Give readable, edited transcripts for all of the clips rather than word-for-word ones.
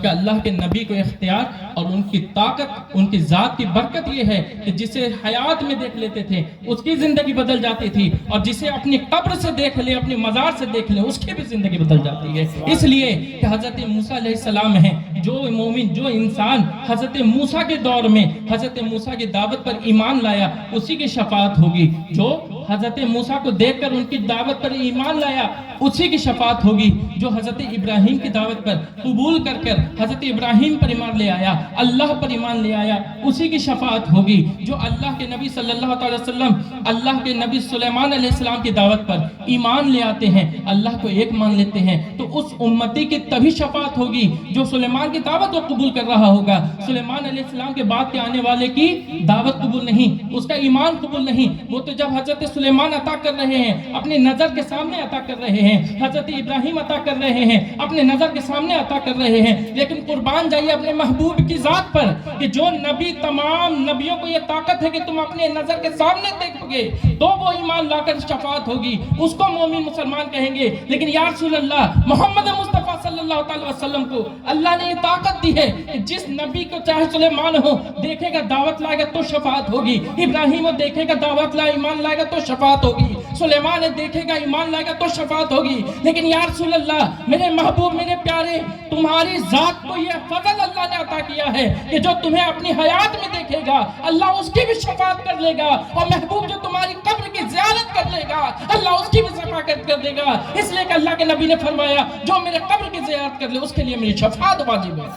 کہ اللہ کے نبی کو اختیار اور ان کی طاقت، ان کی ذات کی برکت یہ ہے کہ جسے حیات میں دیکھ لیتے تھے اس کی زندگی بدل جاتی تھی، اور جسے اپنی قبر سے دیکھ لے، اپنی مزار سے دیکھ لے، اس کی بھی زندگی بدل جاتی ہے۔ اس لیے کہ حضرت موسیٰ علیہ السلام ہیں، جو مومن، جو انسان حضرت موسیٰ کے دور میں حضرت موسیٰ کی دعوت پر ایمان لایا، اسی کی شفاعت ہوگی۔ جو حضرت موسیٰ کو دیکھ کر ان کی دعوت پر ایمان لایا، اسی کی شفاعت ہوگی۔ جو حضرت ابراہیم کی دعوت پر قبول کر کر حضرت ابراہیم پر ایمان لے آیا، اللہ پر ایمان لے آیا، اسی کی شفاعت ہوگی۔ جو اللہ کے نبی صلی اللہ علیہ وسلم، اللہ کے نبی سلیمان علیہ السلام کی دعوت پر ایمان لے آتے ہیں، اللہ کو ایک مان لیتے ہیں، تو اس امتی کی تبھی شفاعت ہوگی جو سلیمان کی دعوت کو قبول کر رہا ہوگا۔ سلیمان علیہ السلام کے بعد کے آنے والے کی دعوت قبول نہیں، اس کا ایمان قبول نہیں۔ وہ تو جب حضرت سلیمان عطا کر رہے ہیں، اپنے نظر کے سامنے عطا کر رہے ہیں، حضرت ابراہیم عطا کر رہے ہیں، اپنے نظر کے سامنے عطا کر رہے ہیں، لیکن قربان جائیے اپنے محبوب کی ذات پر کہ جو نبی، تمام نبیوں کو یہ طاقت ہے کہ تم اپنے نظر کے سامنے دیکھو گے تو وہ ایمان لا کر شفاعت ہوگی، اس کو مومن مسلمان کہیں گے۔ لیکن یا رسول اللہ، محمد مصطفیٰ صلی اللہ علیہ وسلم کو اللہ نے یہ طاقت دی ہے کہ جس نبی کو چاہے سلیمان ہو دیکھے گا دعوت لائے گا تو شفاعت ہوگی، ابراہیم دیکھے گا دعوت لائے ایمان لائے گا تو شفاعت ہوگی، سلیمان دیکھے گا ایمان لائے گا تو شفاعت ہوگی۔ لیکن یا رسول اللہ، میرے محبوب، میرے پیارے، تمہاری ذات کو یہ فضل اللہ نے عطا کیا ہے کہ جو تمہیں اپنی حیات میں دیکھے گا اللہ اس کی بھی شفاعت کر لے گا، اور محبوب جو تمہاری قبر کی زیارت کر لے گا اللہ اس کی بھی شفاعت کر دے گا۔ اس لیے کہ اللہ کے نبی نے فرمایا جو میرے قبر کی زیارت کر لے اس کے لیے میری شفاعت واجب ہے۔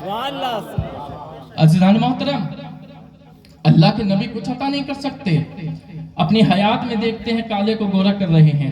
عزیزان محترم، اللہ کے نبی کچھ عطا نہیں کر سکتے۔ اپنی حیات میں دیکھتے ہیں کالے کو گورا کر رہے ہیں،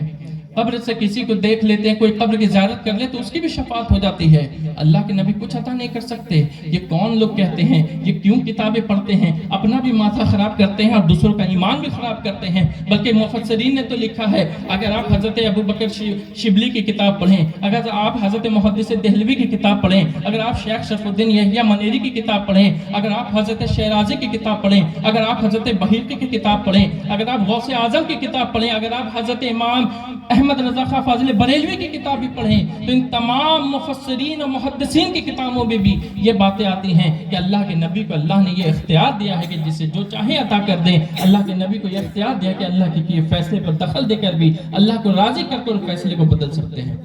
قبر سے کسی کو دیکھ لیتے ہیں، کوئی قبر کی زیارت کر لے تو اس کی بھی شفاعت ہو جاتی ہے۔ اللہ کے نبی کچھ عطا نہیں کر سکتے۔ یہ کون لوگ کہتے ہیں، یہ کیوں کتابیں پڑھتے ہیں، اپنا بھی ماتھا خراب کرتے ہیں اور دوسروں کا ایمان بھی خراب کرتے ہیں۔ بلکہ مفسرین نے تو لکھا ہے، اگر آپ حضرت ابو بکر شبلی کی کتاب پڑھیں، اگر آپ حضرت محدث دہلوی کی کتاب پڑھیں، اگر آپ شیخ شرف الدین یحییٰ منیری کی کتاب پڑھیں، اگر آپ حضرت شیرازی کی کتاب پڑھیں، اگر آپ حضرت بحیقی کی کتاب پڑھیں، اگر آپ غوث اعظم کی کتاب پڑھیں، اگر آپ حضرت امام احمد رضا خان فاضل بریلوی کی کتاب بھی پڑھیں، تو ان تمام مفسرین اور محدثین کی کتابوں میں بھی یہ باتیں آتی ہیں کہ اللہ کے نبی کو اللہ نے یہ اختیار دیا ہے کہ جسے جو چاہے عطا کر دیں۔ اللہ کے نبی کو یہ اختیار دیا کہ اللہ کے کیے فیصلے پر دخل دے کر بھی اللہ کو راضی کر کر فیصلے کو بدل سکتے ہیں۔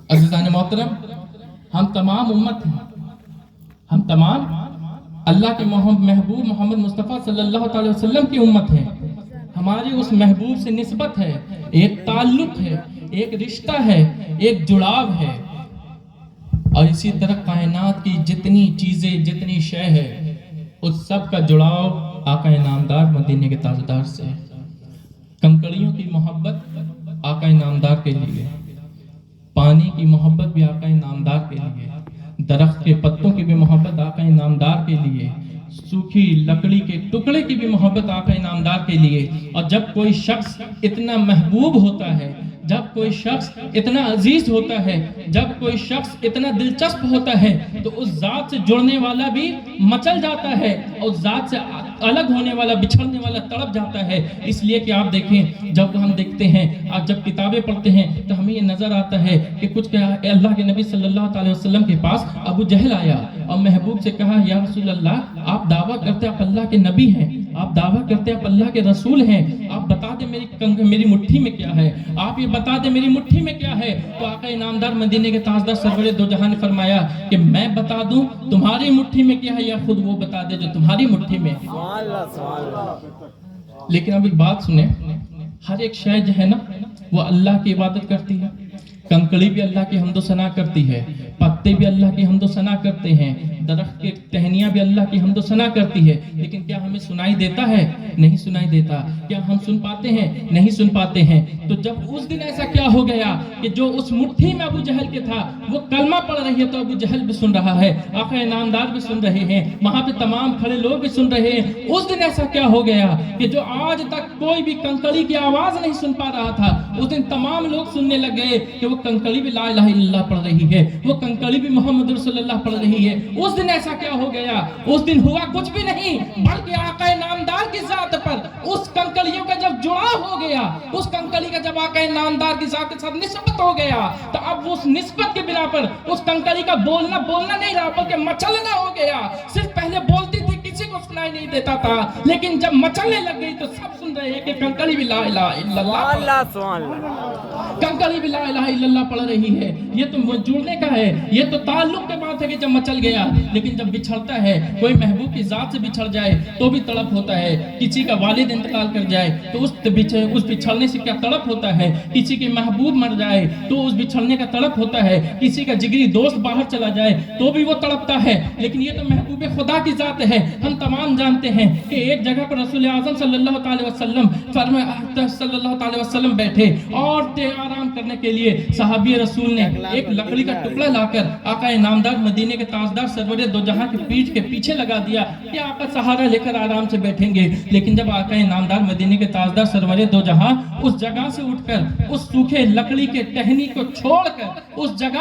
عزیزان محترم، ہم تمام امت ہیں، ہم تمام اللہ کے محبوب محمد مصطفیٰ صلی اللہ علیہ وسلم کی امت ہیں۔ ہماری اس محبوب سے نسبت ہے، ایک تعلق ہے، ایک رشتہ ہے، ایک جڑاؤ ہے، اور اسی طرح کائنات کی جتنی چیزیں، جتنی شے ہے، اس سب کا جڑاؤ آقا نامدار مدینے کے تاجدار سے ہے۔ کنکڑیوں کی محبت آقا نامدار کے لیے، پانی کی محبت بھی آقا نامدار کے لیے، درخت کے پتوں کی بھی محبت آقا نامدار کے لیے، سوکھی لکڑی کے ٹکڑے کی بھی محبت آقا نامدار کے لیے۔ اور جب کوئی شخص اتنا محبوب ہوتا ہے، جب کوئی شخص اتنا عزیز ہوتا ہے، جب کوئی شخص اتنا دلچسپ ہوتا ہے، تو اس ذات سے جڑنے والا بھی مچل جاتا ہے، اور ذات سے الگ ہونے والا، بچھڑنے والا تڑپ جاتا ہے۔ اس لیے کہ آپ دیکھیں، جب ہم دیکھتے ہیں، آپ جب کتابیں پڑھتے ہیں تو ہمیں یہ نظر آتا ہے کہ کچھ اللہ کے نبی صلی اللہ علیہ وسلم کے پاس ابو جہل آیا اور محبوب سے کہا، یا رسول اللہ، آپ دعویٰ کرتے آپ اللہ کے نبی ہیں، آپ دعویٰ کرتے آپ اللہ کے رسول ہیں، آپ بتا دیں میری مٹھی میں کیا ہے، آپ یہ بتا دیں میری مٹھی میں کیا ہے۔ تو آقا نامدار مدینے کے تاجدار سرور دو جہاں نے فرمایا کہ میں بتا دوں تمہاری مٹھی میں کیا ہے یا خود وہ بتا دے جو تمہاری مٹھی میں ہے۔ لیکن اب ایک بات سنیں، ہر ایک شے جو ہے نا وہ اللہ کی عبادت کرتی ہے۔ کنکڑی بھی اللہ کی حمد و ثنا کرتی ہے، پتے بھی اللہ کی حمد و ثنا کرتے ہیں، درخت کے ٹہنیاں بھی اللہ کی حمد و ثنا کرتی ہے، لیکن کیا ہمیں سنائی دیتا ہے؟ نہیں سنائی دیتا۔ کیا ہم سن پاتے ہیں؟ نہیں سن پاتے ہیں۔ تو جب اس دن ایسا کیا ہو گیا کہ جو اس مٹھی میں ابو جہل کے تھا وہ کلمہ پڑھ رہی ہے تو ابو جہل بھی سن رہا ہے، آقا نامدار بھی سن رہے ہیں، وہاں پہ تمام کھڑے لوگ بھی سن رہے ہیں۔ اس دن ایسا کیا ہو گیا کہ جو آج تک کوئی بھی کنکڑی کی آواز نہیں سن پا رہا تھا، اس دن تمام لوگ سننے لگ گئے کہ وہ کنکڑی بھی لا الہ الا اللہ پڑھ رہی ہے، وہ کنکڑی بھی محمد رسول اللہ پڑھ رہی ہے۔ اس دن ایسا کیا ہو گیا؟ اس دن ہوا کچھ بھی نہیں، بلکہ آقا نامدار کی ذات ذات پر اس کنکلیوں کا جب جڑا ہو گیا، اس کنکلی کا جب آقا نامدار کی ذات کے ساتھ نسبت ہو گیا، تو اب اس نسبت کے بنا پر اس کنکلی کا بولنا نہیں رہا بلکہ مچلنا ہو گیا۔ صرف پہلے بولتی تھی، کسی کو سنائی نہیں دیتا تھا، لیکن جب مچلنے لگ گئی تو سب سن رہے ہیں کہ کنکلی بھی لا الہ الا اللہ، کنکلی بھی لا الہ الا اللہ پڑھ رہی ہے۔ یہ تو جڑنے کا ہے، یہ تو تعلق کے بات ہے کہ جب مچل گیا، لیکن جب بچھڑتا ہے، کوئی محبوب کی ذات سے بچھڑ جائے تو بھی تڑپ ہوتا ہے، کسی کا والد انتقال کر جائے تو اس بچھڑنے سے کیا تڑپ ہوتا ہے، کسی کے محبوب مر جائے تو اس بچھڑنے کا تڑپ ہوتا ہے، کسی کا جگری دوست باہر چلا جائے تو بھی وہ تڑپتا ہے، لیکن یہ تو محبوب خدا کی ذات ہے۔ ہم تمام جانتے ہیں کہ ایک جگہ پر رسول اعظم صلی اللہ تعالی وسلم بیٹھے اور آرام کرنے کے لیے صحابی رسول نے ایک لکڑی کا ٹکڑا لا کر آقا نامدار مدینے کے تاجدار سرور دو جہاں کی پیٹھ کے پیچھے لگا دیا کہ آقا سہارا لے کر آرام سے بیٹھیں گے، لیکن جب آقا نامدار مدینے کے تاجدار سرور دو جہاں اس جگہ سے اٹھ کر اس سوکھے لکڑی کے ٹہنی کو چھوڑ کر اس جگہ